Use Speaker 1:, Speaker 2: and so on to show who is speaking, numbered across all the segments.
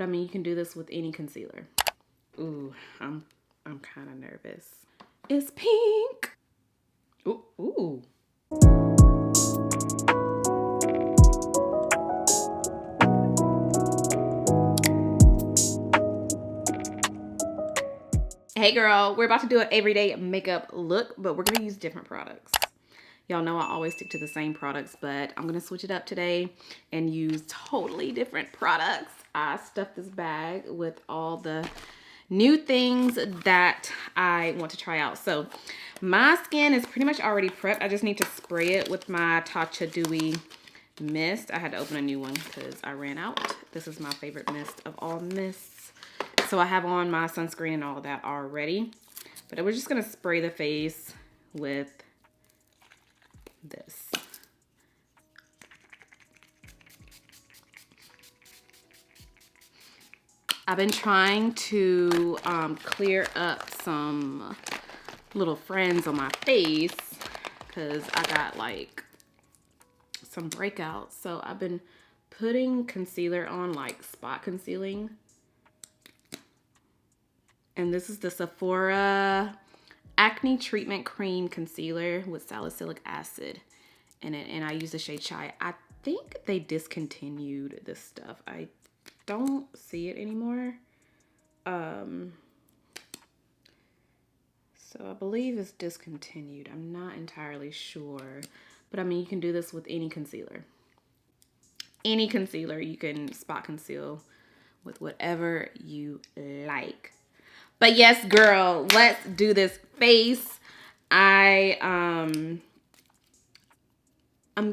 Speaker 1: I mean, you can do this with any concealer. Ooh, I'm kind of nervous. It's pink. Ooh, ooh. Hey girl, we're about to do an everyday makeup look, but we're gonna use different products. Y'all know I always stick to the same products, but I'm gonna switch it up today and use totally different products. I stuffed this bag with all the new things that I want to try out. So my skin is pretty much already prepped. I just need to spray it with my Tatcha Dewy mist. I had to open a new one because I ran out. This is my favorite mist of all mists. So I have on my sunscreen and all of that already. But we're just going to spray the face with this. I've been trying to clear up some little friends on my face because I got like some breakouts. So I've been putting concealer on, like spot concealing. And this is the Sephora Acne Treatment Cream Concealer with salicylic acid in it. And I use the shade Chai. I think they discontinued this stuff. I don't see it anymore. So I believe it's discontinued. I'm not entirely sure. But I mean, you can do this with any concealer. Any concealer you can spot conceal with whatever you like. But yes, girl, let's do this face. I'm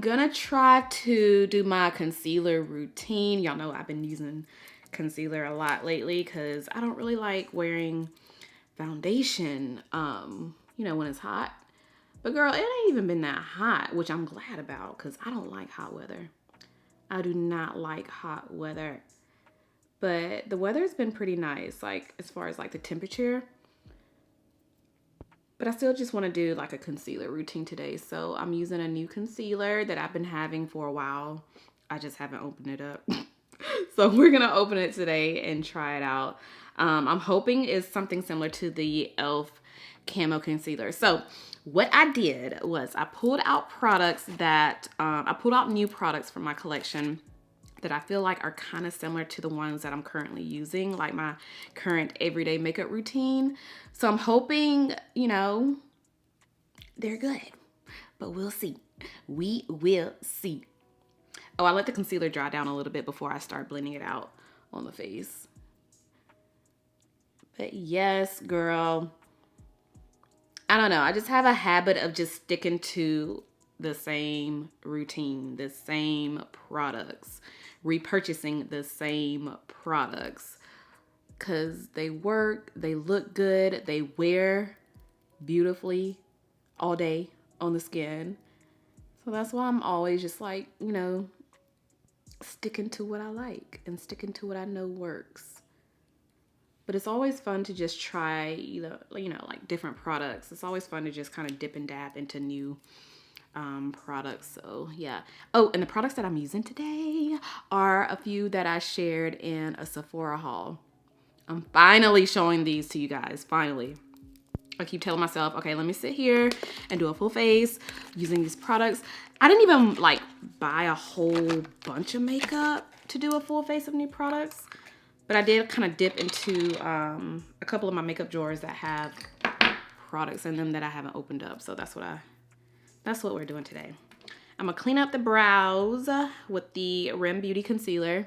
Speaker 1: gonna try to do my concealer routine. Y'all know I've been using concealer a lot lately because I don't really like wearing foundation, you know, when it's hot. But girl, it ain't even been that hot, which I'm glad about because I don't like hot weather. I do not like hot weather. But the weather's been pretty nice, like as far as like the temperature. But I still just want to do like a concealer routine today. So I'm using a new concealer that I've been having for a while. I just haven't opened it up. So we're going to open it today and try it out. I'm hoping it's something similar to the e.l.f. Camo Concealer. So what I did was I pulled out products that, I pulled out new products from my collection that I feel like are kind of similar to the ones that I'm currently using, like my current everyday makeup routine. So I'm hoping, you know, they're good, but we'll see. We will see. Oh, I let the concealer dry down a little bit before I start blending it out on the face. But yes, girl, I don't know. I just have a habit of just sticking to the same routine, the same products, repurchasing the same products because they work, they look good, they wear beautifully all day on the skin. So that's why I'm always just like, you know, sticking to what I like and sticking to what I know works. But it's always fun to just try, you know, like different products. It's always fun to just kind of dip and dab into new products. So yeah. Oh, and the products that I'm using today are a few that I shared in a Sephora haul. I'm finally showing these to you guys. Finally. I keep telling myself, okay, let me sit here and do a full face using these products. I didn't even like buy a whole bunch of makeup to do a full face of new products, but I did kind of dip into a couple of my makeup drawers that have products in them that I haven't opened up. So that's what we're doing today. I'm gonna clean up the brows with the R.E.M Beauty Concealer.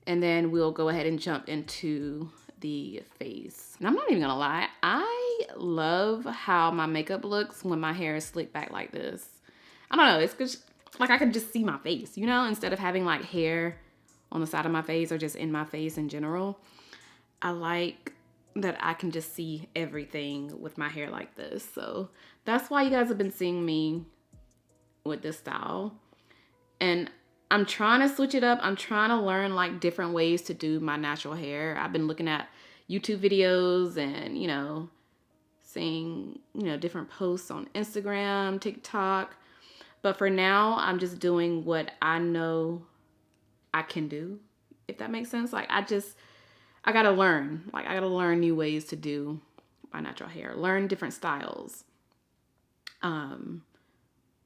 Speaker 1: And then we'll go ahead and jump into the face. And I'm not even gonna lie, I love how my makeup looks when my hair is slicked back like this. I don't know, it's just like I can just see my face, you know, instead of having like hair on the side of my face or just in my face in general. I like that I can just see everything with my hair like this. So that's why you guys have been seeing me with this style. And I'm trying to switch it up. I'm trying to learn like different ways to do my natural hair. I've been looking at YouTube videos and, you know, seeing, you know, different posts on Instagram, TikTok. But for now, I'm just doing what I know I can do, if that makes sense. Like, I gotta learn. Like, I gotta learn new ways to do my natural hair. Learn different styles.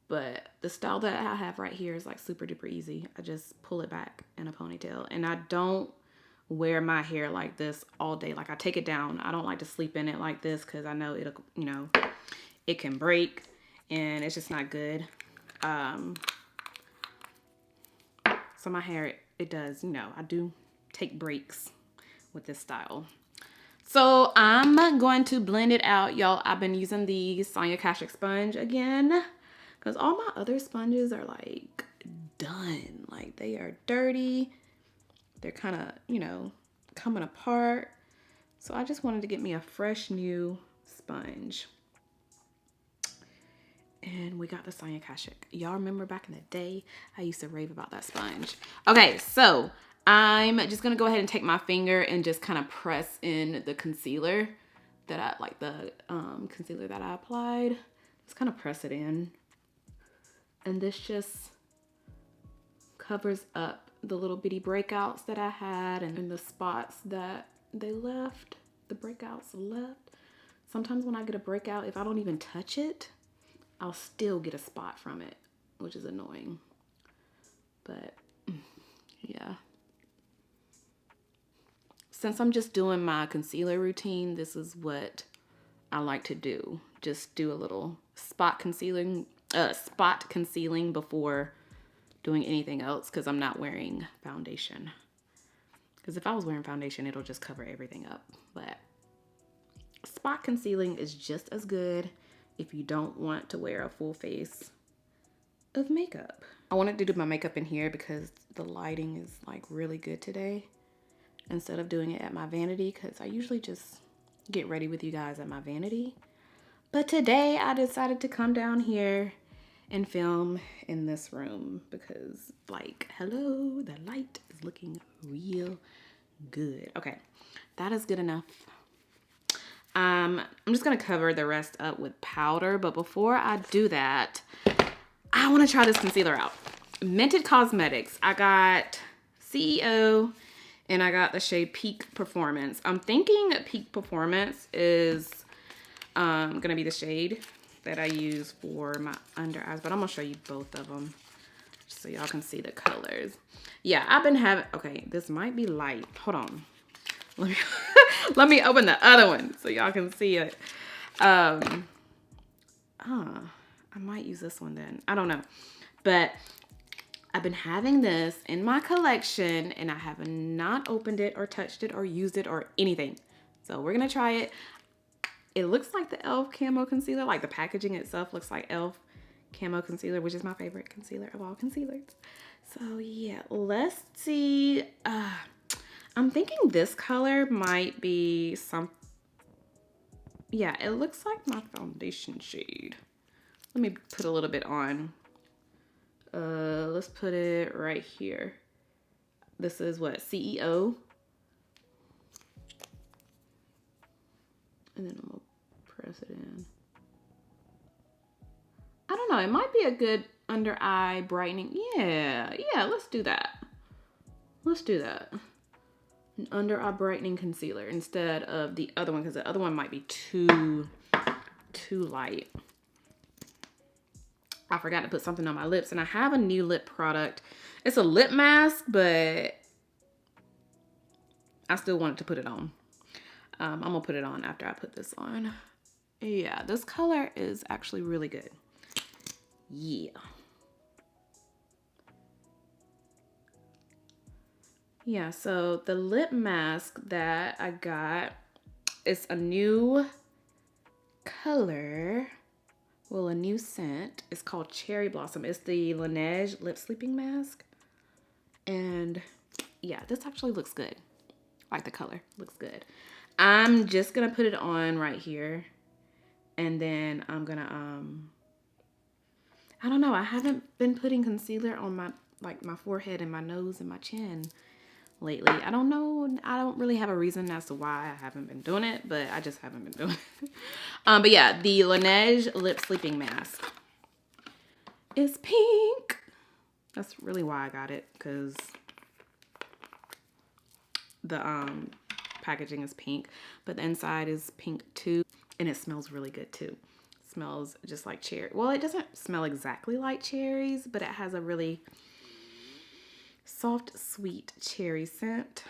Speaker 1: But the style that I have right here is like super duper easy. I just pull it back in a ponytail. And I don't wear my hair like this all day. Like, I take it down. I don't like to sleep in it like this because I know it'll, you know, it can break and it's just not good. So my hair, it does, you know, I do take breaks with this style. So I'm going to blend it out, y'all. I've been using the Sonia Kashuk sponge again because all my other sponges are like done. Like, they are dirty. They're kind of, you know, coming apart. So I just wanted to get me a fresh new sponge. And we got the Sonia Kashuk. Y'all remember back in the day, I used to rave about that sponge. Okay, so I'm just gonna go ahead and take my finger and just kind of press in the concealer that I, like the concealer that I applied. Just kind of press it in. And this just covers up the little bitty breakouts that I had and the spots that they left, the breakouts left. Sometimes when I get a breakout, if I don't even touch it, I'll still get a spot from it, which is annoying. But yeah. Since I'm just doing my concealer routine, this is what I like to do. Just do a little spot concealing before doing anything else because I'm not wearing foundation. Because if I was wearing foundation, it'll just cover everything up. But spot concealing is just as good if you don't want to wear a full face of makeup. I wanted to do my makeup in here because the lighting is like really good today instead of doing it at my vanity, because I usually just get ready with you guys at my vanity. But today I decided to come down here and film in this room because, like, hello, the light is looking real good. Okay, that is good enough. I'm just gonna cover the rest up with powder, but before I do that, I wanna try this concealer out. Mented Cosmetics. I got CEO and I got the shade Peak Performance. I'm thinking Peak Performance is gonna be the shade that I use for my under eyes, but I'm gonna show you both of them so y'all can see the colors. Yeah, I've been having, okay, this might be light. Hold on. Let me open the other one so y'all can see it. I might use this one then. I don't know. But I've been having this in my collection and I have not opened it or touched it or used it or anything. So we're going to try it. It looks like the e.l.f. Camo Concealer. Like, the packaging itself looks like e.l.f. Camo Concealer, which is my favorite concealer of all concealers. So yeah, let's see. I'm thinking this color might be some, yeah, it looks like my foundation shade. Let me put a little bit on. Let's put it right here. This is what, CEO? And then I'm gonna press it in. I don't know, it might be a good under eye brightening. Yeah, let's do that. Let's do that. An under eye brightening concealer instead of the other one, because the other one might be too light. I forgot to put something on my lips, and I have a new lip product. It's a lip mask, but I still wanted to put it on. I'm gonna put it on after I put this on. Yeah, this color is actually really good. Yeah. Yeah, so the lip mask that I got is a new color. Well, a new scent. It's called Cherry Blossom. It's the Laneige Lip Sleeping Mask. And yeah, this actually looks good. Like, the color looks good. I'm just gonna put it on right here. And then I'm gonna, I don't know. I haven't been putting concealer on my, like, my forehead and my nose and my chin lately. I don't know. I don't really have a reason as to why I haven't been doing it, but I just haven't been doing it. But yeah, the Laneige Lip Sleeping Mask is pink. That's really why I got it, because The packaging is pink, but the inside is pink too. And it smells really good too. It smells just like cherry. Well, it doesn't smell exactly like cherries, but it has a really soft, sweet cherry scent.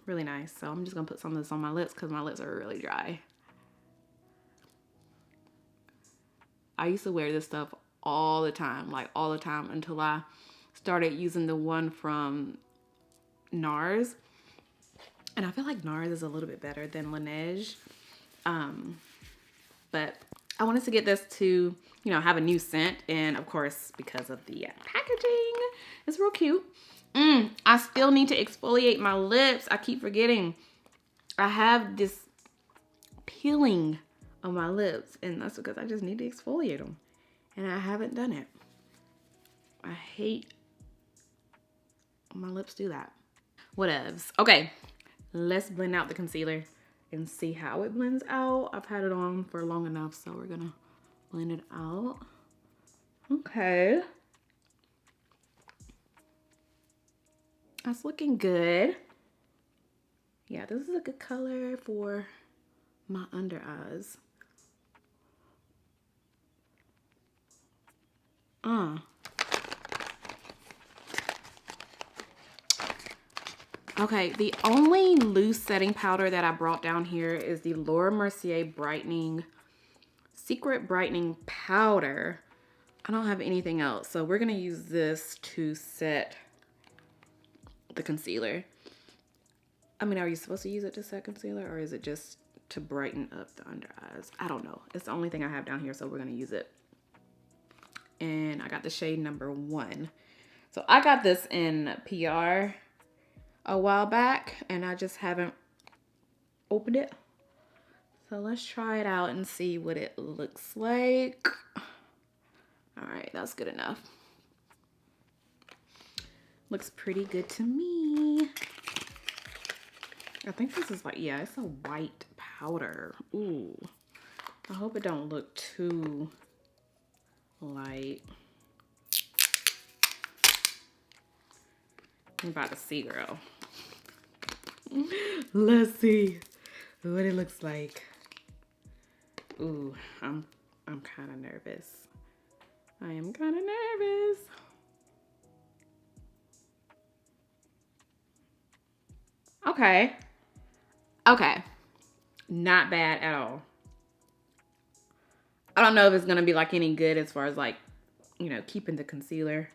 Speaker 1: Really nice. So I'm just gonna put some of this on my lips because my lips are really dry. I used to wear this stuff all the time, like all the time, until I started using the one from NARS. And I feel like NARS is a little bit better than Laneige. But I wanted to get this to, you know, have a new scent. And of course, because of the packaging, it's real cute. I still need to exfoliate my lips. I keep forgetting. I have this peeling on my lips, and that's because I just need to exfoliate them. And I haven't done it. I hate when my lips do that. Whatevs. Okay, let's blend out the concealer and see how it blends out. I've had it on for long enough, so we're gonna blend it out. Okay. That's looking good. Yeah, this is a good color for my under eyes. Okay, the only loose setting powder that I brought down here is the Laura Mercier Secret Brightening Powder. I don't have anything else, so we're gonna use this to set the concealer. I mean, are you supposed to use it to set concealer, or is it just to brighten up the under eyes? I don't know. It's the only thing I have down here, so we're gonna use it. And I got the shade number 1. So I got this in PR a while back, and I just haven't opened it. So let's try it out and see what it looks like. All right, that's good enough. Looks pretty good to me. I think this is like, yeah, it's a white powder. Ooh, I hope it don't look too light. I'm about to see, girl. Let's see what it looks like. Ooh, I'm kind of nervous. I am kind of nervous. Okay. Okay. Not bad at all. I don't know if it's going to be like any good as far as like, you know, keeping the concealer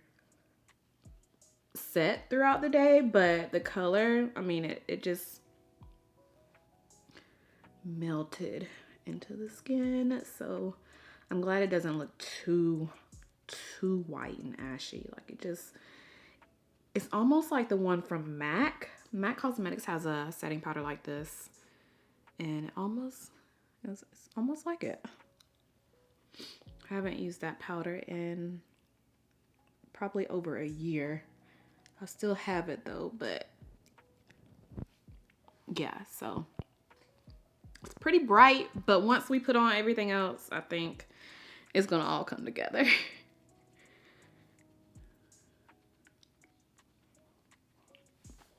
Speaker 1: set throughout the day, but the color, I mean, it just melted into the skin. So I'm glad it doesn't look too white and ashy. Like it's almost like the one from MAC. MAC Cosmetics has a setting powder like this, and it's almost like it. I haven't used that powder in probably over a year. I still have it though, but yeah, so it's pretty bright, but once we put on everything else, I think it's gonna all come together.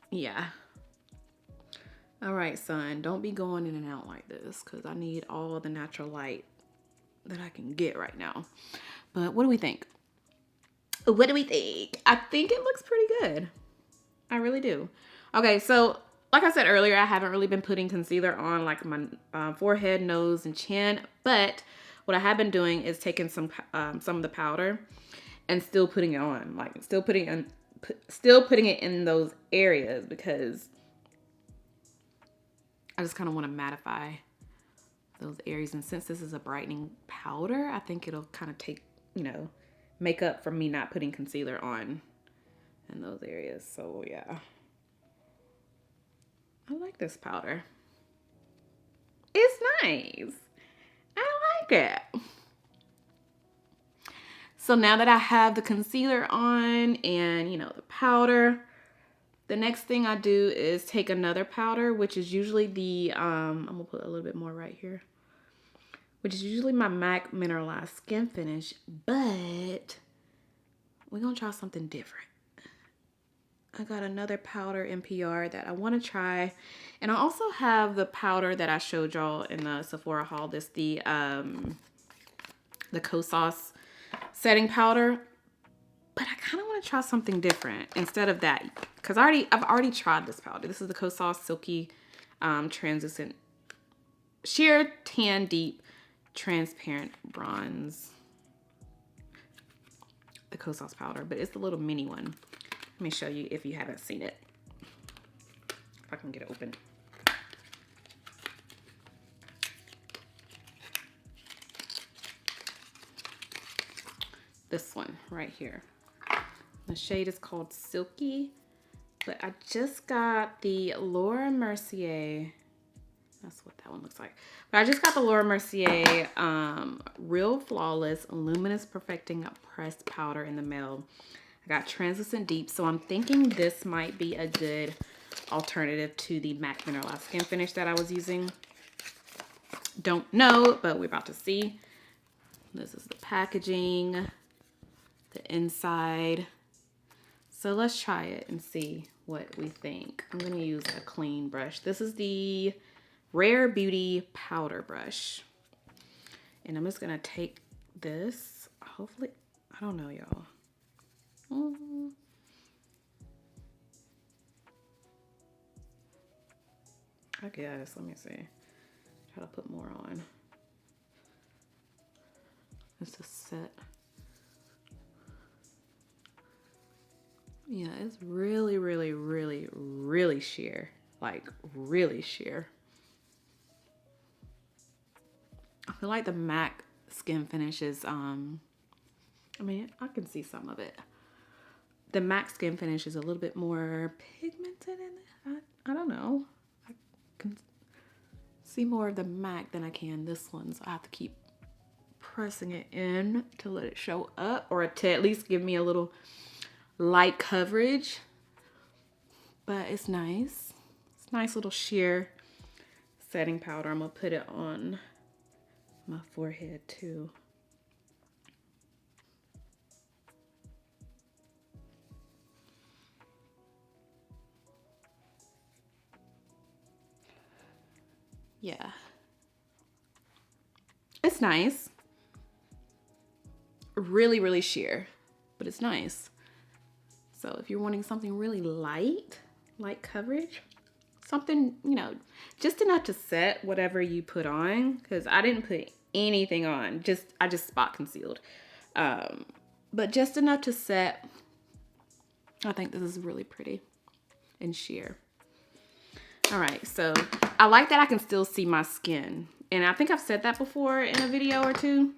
Speaker 1: Yeah. All right, son, don't be going in and out like this because I need all the natural light that I can get right now. But what do we think? What do we think? I think it looks pretty good. I really do. Okay, so like I said earlier, I haven't really been putting concealer on like my forehead, nose, and chin. But what I have been doing is taking some of the powder and still putting it on, like still putting it in those areas because I just kind of want to mattify those areas. And since this is a brightening powder, I think it'll kind of take, you know, make up for me not putting concealer on in those areas. So yeah, I like this powder. It's nice. I like it. So now that I have the concealer on and, you know, the powder, the next thing I do is take another powder, which is usually the, I'm gonna put a little bit more right here, which is usually my MAC Mineralized Skin Finish, but we're gonna try something different. I got another powder in PR that I want to try. And I also have the powder that I showed y'all in the Sephora haul. This the Kosas setting powder. But I kind of want to try something different instead of that. Because I've already tried this powder. This is the Kosas Silky Translucent Sheer Tan Deep Transparent Bronze. The Kosas powder. But it's the little mini one. Let me show you if you haven't seen it. If I can get it open. This one right here. The shade is called Silky. But I just got the Laura Mercier. That's what that one looks like. But I just got the Laura Mercier Real Flawless Luminous Perfecting Pressed Powder in the mail. I got Translucent Deep, so I'm thinking this might be a good alternative to the MAC Mineralized Skin Finish that I was using. Don't know, but we're about to see. This is the packaging, the inside. So let's try it and see what we think. I'm going to use a clean brush. This is the Rare Beauty Powder Brush. And I'm just going to take this. Hopefully, I don't know, y'all. I guess, let me see. Try to put more on. This is set. Yeah, it's really, really, really, really sheer. Like, really sheer. I feel like the MAC skin finish is, I mean, I can see some of it. The MAC skin finish is a little bit more pigmented in it. I don't know. I can see more of the MAC than I can this one, so I have to keep pressing it in to let it show up, or to at least give me a little light coverage. But it's nice. It's a nice little sheer setting powder. I'm gonna put it on my forehead too. Yeah. It's nice. Really, really sheer, but it's nice. So if you're wanting something really light coverage, something, you know, just enough to set whatever you put on, because I didn't put anything on, I just spot concealed. But just enough to set. I think this is really pretty and sheer. All right, so I like that I can still see my skin. And I think I've said that before in a video or two.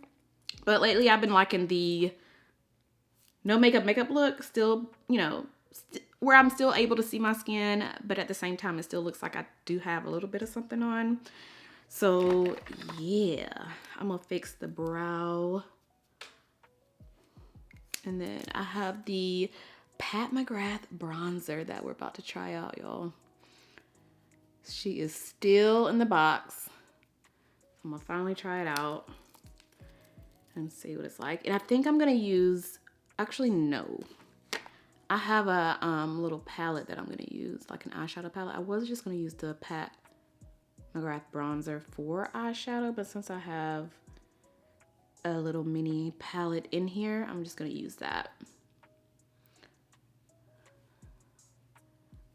Speaker 1: But lately I've been liking the no makeup look. Still, you know, where I'm still able to see my skin. But at the same time, it still looks like I do have a little bit of something on. So, yeah. I'm going to fix the brow. And then I have the Pat McGrath bronzer that we're about to try out, y'all. She is still in the box. I'm gonna finally try it out and see what it's like. And I think I'm gonna use, actually no. I have a little palette that I'm gonna use, like an eyeshadow palette. I was just gonna use the Pat McGrath bronzer for eyeshadow, but since I have a little mini palette in here, I'm just gonna use that.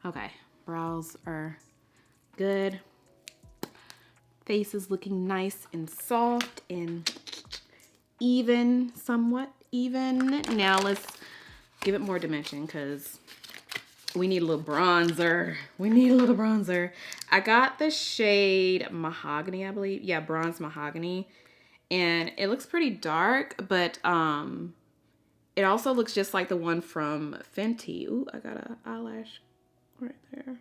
Speaker 1: Okay, brows are good. Face is looking nice and soft and even, somewhat even. Now let's give it more dimension because we need a little bronzer. We need a little bronzer. I got the shade Mahogany, I believe. Yeah, Bronze Mahogany. And it looks pretty dark, but it also looks just like the one from Fenty. Ooh, I got an eyelash right there.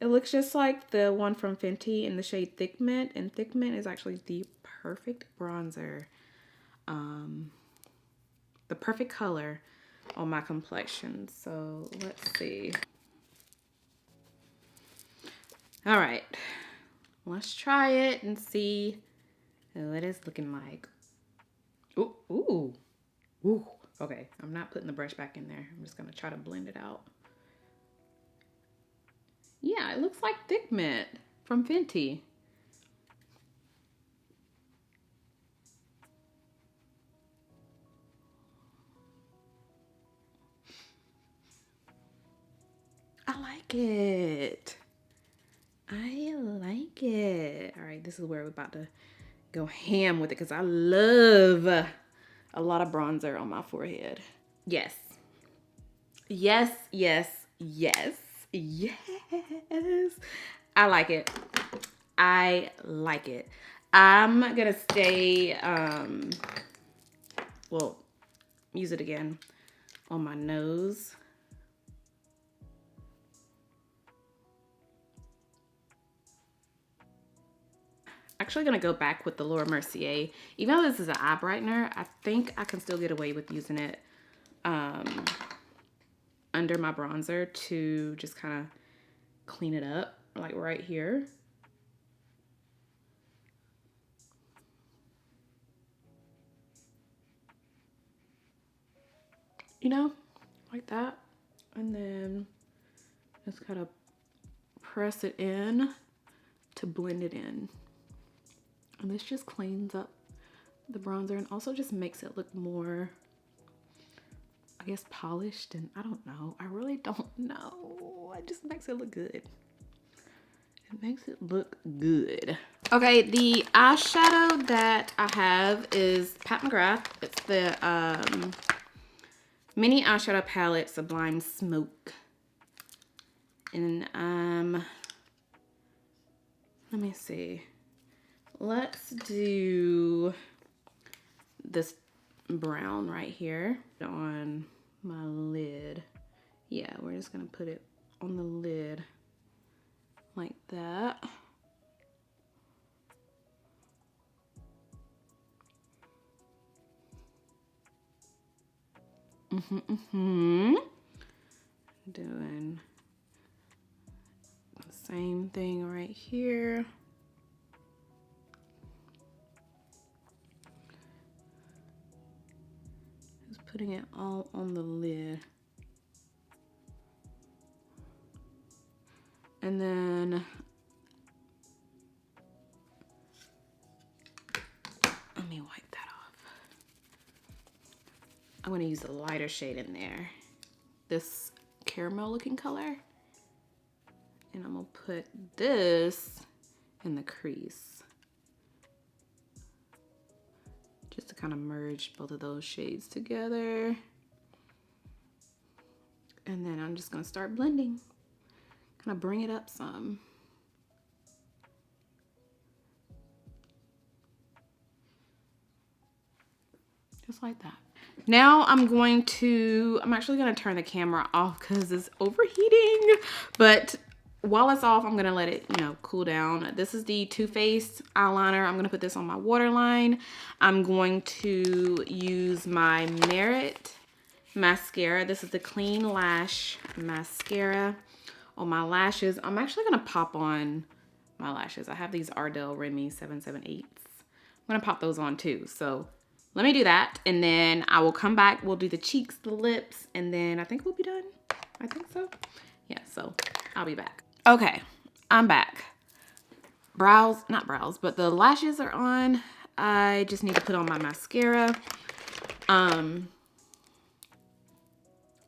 Speaker 1: It looks just like the one from Fenty in the shade Thick Mint, and Thick Mint is actually the perfect bronzer. The perfect color on my complexion. So let's see. All right, let's try it and see what it's looking like. Ooh, ooh, ooh. Okay, I'm not putting the brush back in there. I'm just gonna try to blend it out. Yeah, it looks like Thick Mint from Fenty. I like it. I like it. All right, this is where we're about to go ham with it because I love a lot of bronzer on my forehead. Yes. Yes, yes, yes, yes. I like it. I like it. I'm gonna stay, well, use it again on my nose. Actually gonna go back with the Laura Mercier. Even though this is an eye brightener, I think I can still get away with using it under my bronzer to just kind of clean it up, like right here. You know, like that. And then just kind of press it in to blend it in. And this just cleans up the bronzer and also just makes it look more, I guess, polished. And I don't know. I really don't know. It just makes it look good. It makes it look good. Okay, the eyeshadow that I have is Pat McGrath. It's the mini eyeshadow palette Sublime Smoke. And let me see. Let's do this brown right here on my lid. Yeah, we're just gonna put it on the lid like that. Doing the same thing right here. Just putting it all on the lid. And then let me wipe that off. I'm gonna use a lighter shade in there. This caramel looking color. And I'm gonna put this in the crease. Just to kind of merge both of those shades together. And then I'm just gonna start blending. Kind of bring it up some. Just like that. Now I'm actually gonna turn the camera off because it's overheating. But while it's off, I'm gonna let it, cool down. This is the Too Faced eyeliner. I'm gonna put this on my waterline. I'm going to use my Merit mascara. This is the Clean Lash Mascara on my lashes. I'm actually gonna pop on my lashes. I have these Ardell Renee 778s. I'm gonna pop those on too. So let me do that, and then I will come back. We'll do the cheeks, the lips, and then I think we'll be done. I think so. Yeah, so I'll be back. Okay, I'm back. Not brows, but the lashes are on. I just need to put on my mascara. I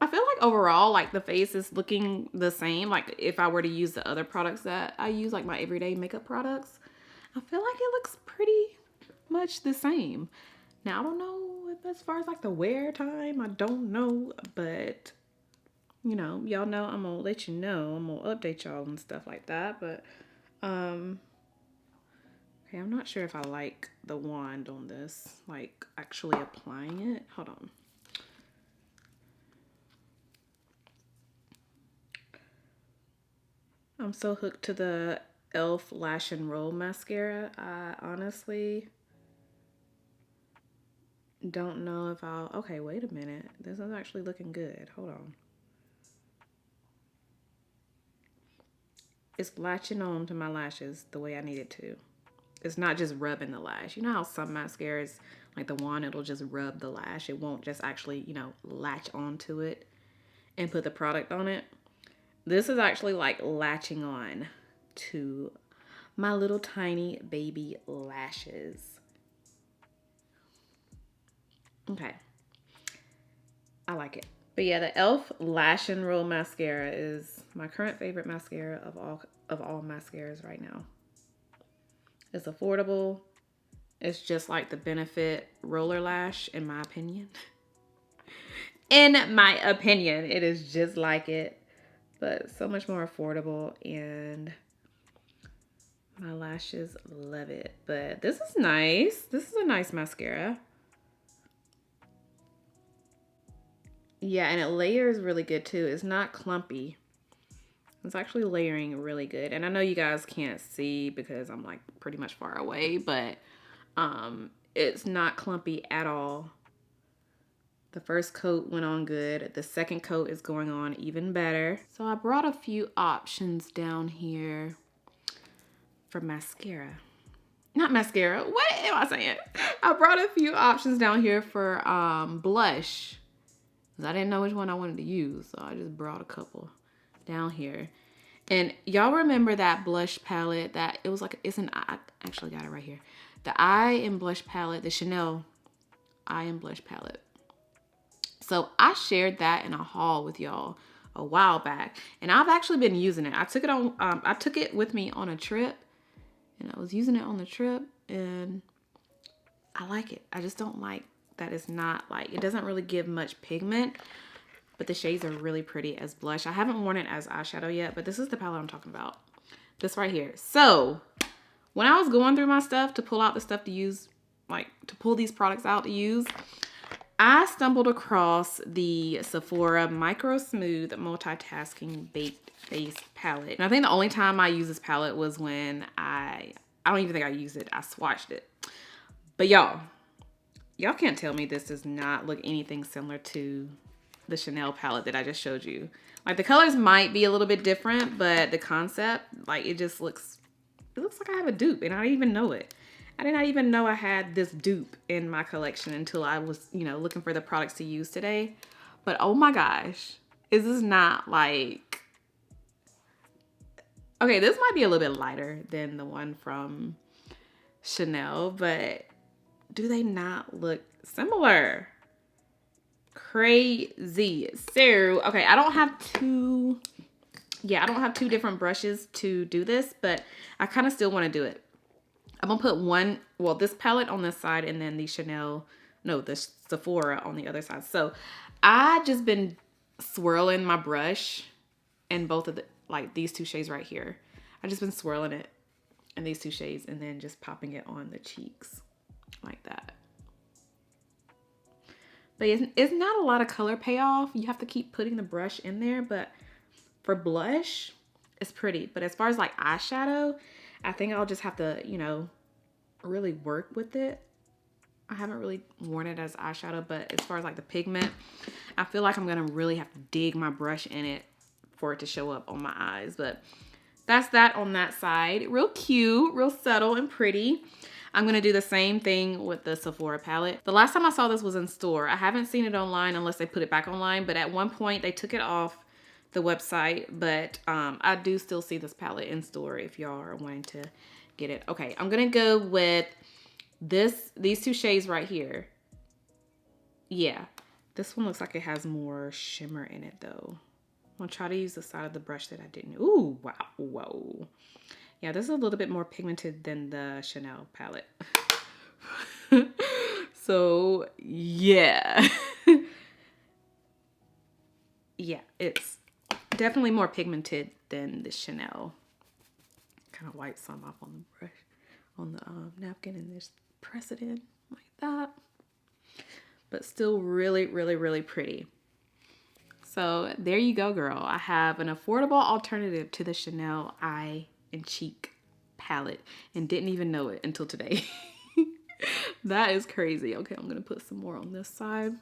Speaker 1: feel like overall, like the face is looking the same. Like if I were to use the other products that I use, like my everyday makeup products, I feel like it looks pretty much the same. Now, I don't know if as far as like the wear time, I don't know, but y'all know I'm gonna let you know. I'm gonna update y'all and stuff like that, but okay, I'm not sure if I like the wand on this, like actually applying it. Hold on. I'm so hooked to the e.l.f. Lash and Roll mascara. I honestly don't know if I'll... Okay, wait a minute. This is actually looking good. Hold on. It's latching on to my lashes the way I need it to. It's not just rubbing the lash. You know how some mascaras, like the wand, it'll just rub the lash. It won't just actually, latch onto it and put the product on it. This is actually like latching on to my little tiny baby lashes. Okay. I like it. But yeah, the e.l.f. Lash and Roll Mascara is my current favorite mascara of all mascaras right now. It's affordable. It's just like the Benefit Roller Lash, in my opinion. In my opinion, it is just like it, but so much more affordable, and my lashes love it. But this is nice. This is a nice mascara. Yeah, and it layers really good too. It's not clumpy. It's actually layering really good. And I know you guys can't see because I'm like pretty much far away, but it's not clumpy at all. The first coat went on good. The second coat is going on even better. So I brought a few options down here for mascara. Not mascara. What am I saying? I brought a few options down here for blush. I didn't know which one I wanted to use, so I just brought a couple down here. And y'all remember that blush palette that it was like, I actually got it right here. The Eye and Blush palette, the Chanel Eye and Blush palette. So I shared that in a haul with y'all a while back, and I've actually been using it. I took it with me on a trip, and I was using it on the trip, and I like it. I just don't like that it's not like, it doesn't really give much pigment, but the shades are really pretty as blush. I haven't worn it as eyeshadow yet, but this is the palette I'm talking about. This right here. So when I was going through my stuff to pull out the stuff to use, like to pull these products out to use, I stumbled across the Sephora Micro Smooth Multitasking Baked Face Palette. And I think the only time I used this palette was when I don't even think I used it. I swatched it. But y'all can't tell me this does not look anything similar to the Chanel palette that I just showed you. Like the colors might be a little bit different, but the concept, like it looks like I have a dupe and I didn't even know it. I did not even know I had this dupe in my collection until I was, looking for the products to use today. But oh my gosh, is this not like, okay, this might be a little bit lighter than the one from Chanel, but do they not look similar? Crazy. So, okay, I don't have two different brushes to do this, but I kind of still want to do it. I'm gonna put this palette on this side and then the Sephora on the other side. So I just been swirling my brush in both of these two shades right here. I just been swirling it in these two shades and then just popping it on the cheeks like that. But it's not a lot of color payoff. You have to keep putting the brush in there, but for blush, it's pretty. But as far as like eyeshadow, I think I'll just have to, really work with it. I haven't really worn it as eyeshadow, but as far as like the pigment, I feel like I'm gonna really have to dig my brush in it for it to show up on my eyes. But that's that on that side. Real cute, real subtle and pretty. I'm gonna do the same thing with the Sephora palette. The last time I saw this was in store. I haven't seen it online unless they put it back online, but at one point they took it off the website, but I do still see this palette in store if y'all are wanting to get it. Okay, I'm gonna go with these two shades right here. Yeah, this one looks like it has more shimmer in it though. I'm gonna try to use the side of the brush that I didn't. Ooh, wow, whoa. Yeah, this is a little bit more pigmented than the Chanel palette. So yeah. Yeah, it's definitely more pigmented than the Chanel. Kind of wipe some off on the brush, on the napkin, and just press it in like that. But still really, really, really pretty. So there you go, girl. I have an affordable alternative to the Chanel Eye and Cheek palette and didn't even know it until today. That is crazy. Okay, I'm gonna put some more on this side.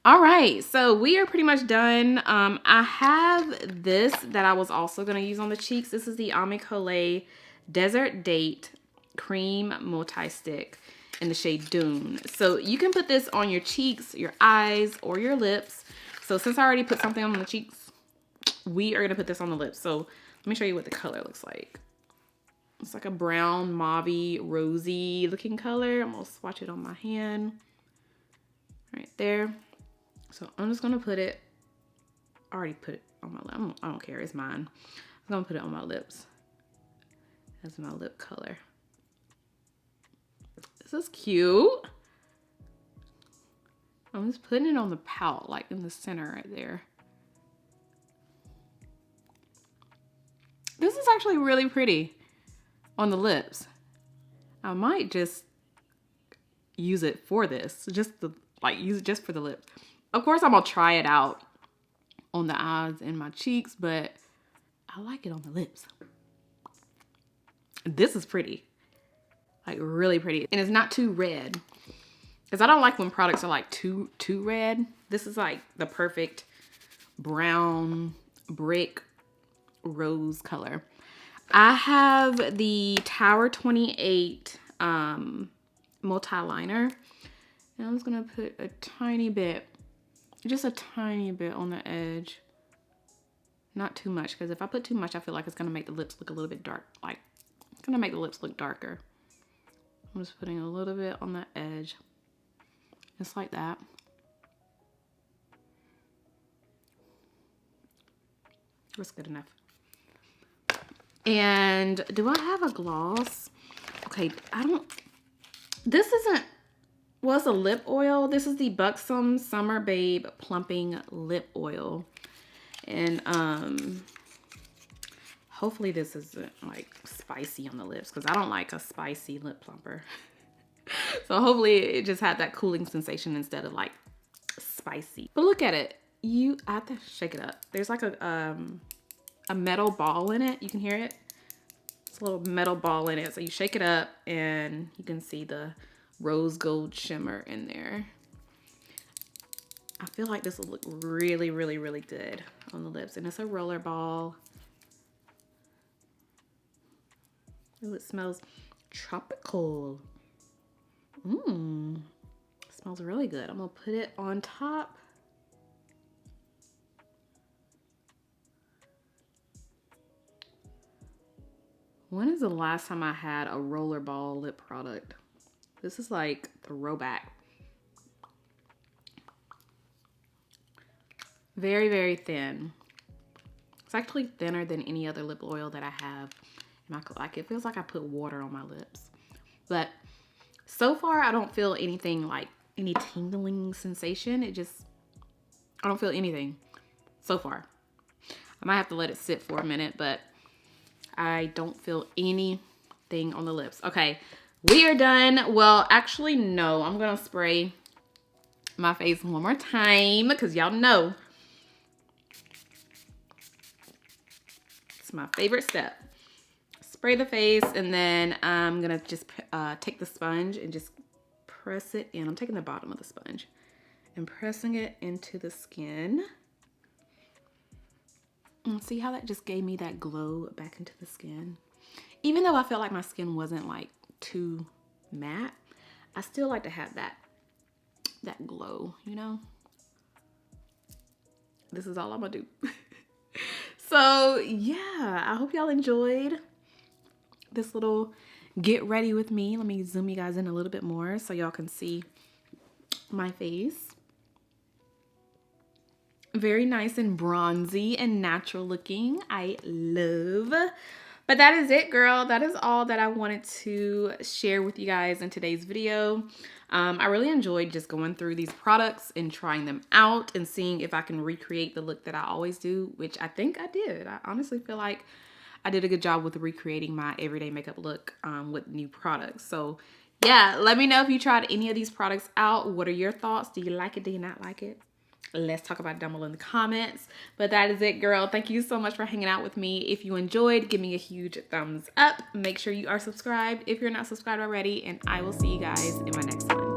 Speaker 1: All right, so we are pretty much done. I have this that I was also gonna use on the cheeks. This is the Amicale Desert Date Cream Multi-Stick in the shade Dune. So you can put this on your cheeks, your eyes, or your lips. So since I already put something on the cheeks, we are gonna put this on the lips. So let me show you what the color looks like. It's like a brown, mauvey, rosy looking color. I'm gonna swatch it on my hand right there. So I'm just gonna put it, I already put it on my lip. I don't care, it's mine. I'm gonna put it on my lips as my lip color. This is cute. I'm just putting it on the pout, like in the center right there. This is actually really pretty on the lips. I might just use it for this, use it just for the lips. Of course, I'm gonna try it out on the eyes and my cheeks, but I like it on the lips. This is pretty, like really pretty. And it's not too red, because I don't like when products are like too red. This is like the perfect brown brick rose color. I have the Tower 28 multi-liner, and I'm just gonna put a tiny bit, just a tiny bit on the edge. Not too much, because if I put too much, I feel like it's gonna make the lips look a little bit dark. Like, it's gonna make the lips look darker. I'm just putting a little bit on the edge. Just like that. That's good enough. And do I have a gloss? Okay, this isn't, well, it's a lip oil. This is the Buxom Summer Babe Plumping Lip Oil. And hopefully this isn't like spicy on the lips, because I don't like a spicy lip plumper. So hopefully it just had that cooling sensation instead of like spicy. But look at it. I have to shake it up. There's like a metal ball in it. You can hear it. It's a little metal ball in it. So you shake it up and you can see the rose gold shimmer in there. I feel like this will look really, really, really good on the lips. And it's a roller ball. Ooh, it smells tropical. Smells really good. I'm gonna put it on top. When is the last time I had a rollerball lip product? This is like throwback. Very, very thin. It's actually thinner than any other lip oil that I have. And it feels like I put water on my lips. But so far, I don't feel anything like any tingling sensation. I don't feel anything so far. I might have to let it sit for a minute, but I don't feel anything on the lips. Okay, we are done. Well, actually, no. I'm gonna spray my face one more time, because y'all know it's my favorite step. Spray the face, and then I'm gonna just take the sponge and just press it in. I'm taking the bottom of the sponge and pressing it into the skin. And see how that just gave me that glow back into the skin? Even though I felt like my skin wasn't like too matte, I still like to have that glow, you know? This is all I'm gonna do. So yeah, I hope y'all enjoyed this little get ready with me. Let me zoom you guys in a little bit more so y'all can see my face. Very nice and bronzy and natural looking. I love. But that is it, girl. That is all that I wanted to share with you guys in today's video. I really enjoyed just going through these products and trying them out and seeing if I can recreate the look that I always do, which I think I did. I honestly feel like I did a good job with recreating my everyday makeup look with new products. So yeah, let me know if you tried any of these products out. What are your thoughts? Do you like it? Do you not like it? Let's talk about it down below in the comments. But that is it, girl. Thank you so much for hanging out with me. If you enjoyed, give me a huge thumbs up. Make sure you are subscribed if you're not subscribed already. And I will see you guys in my next one.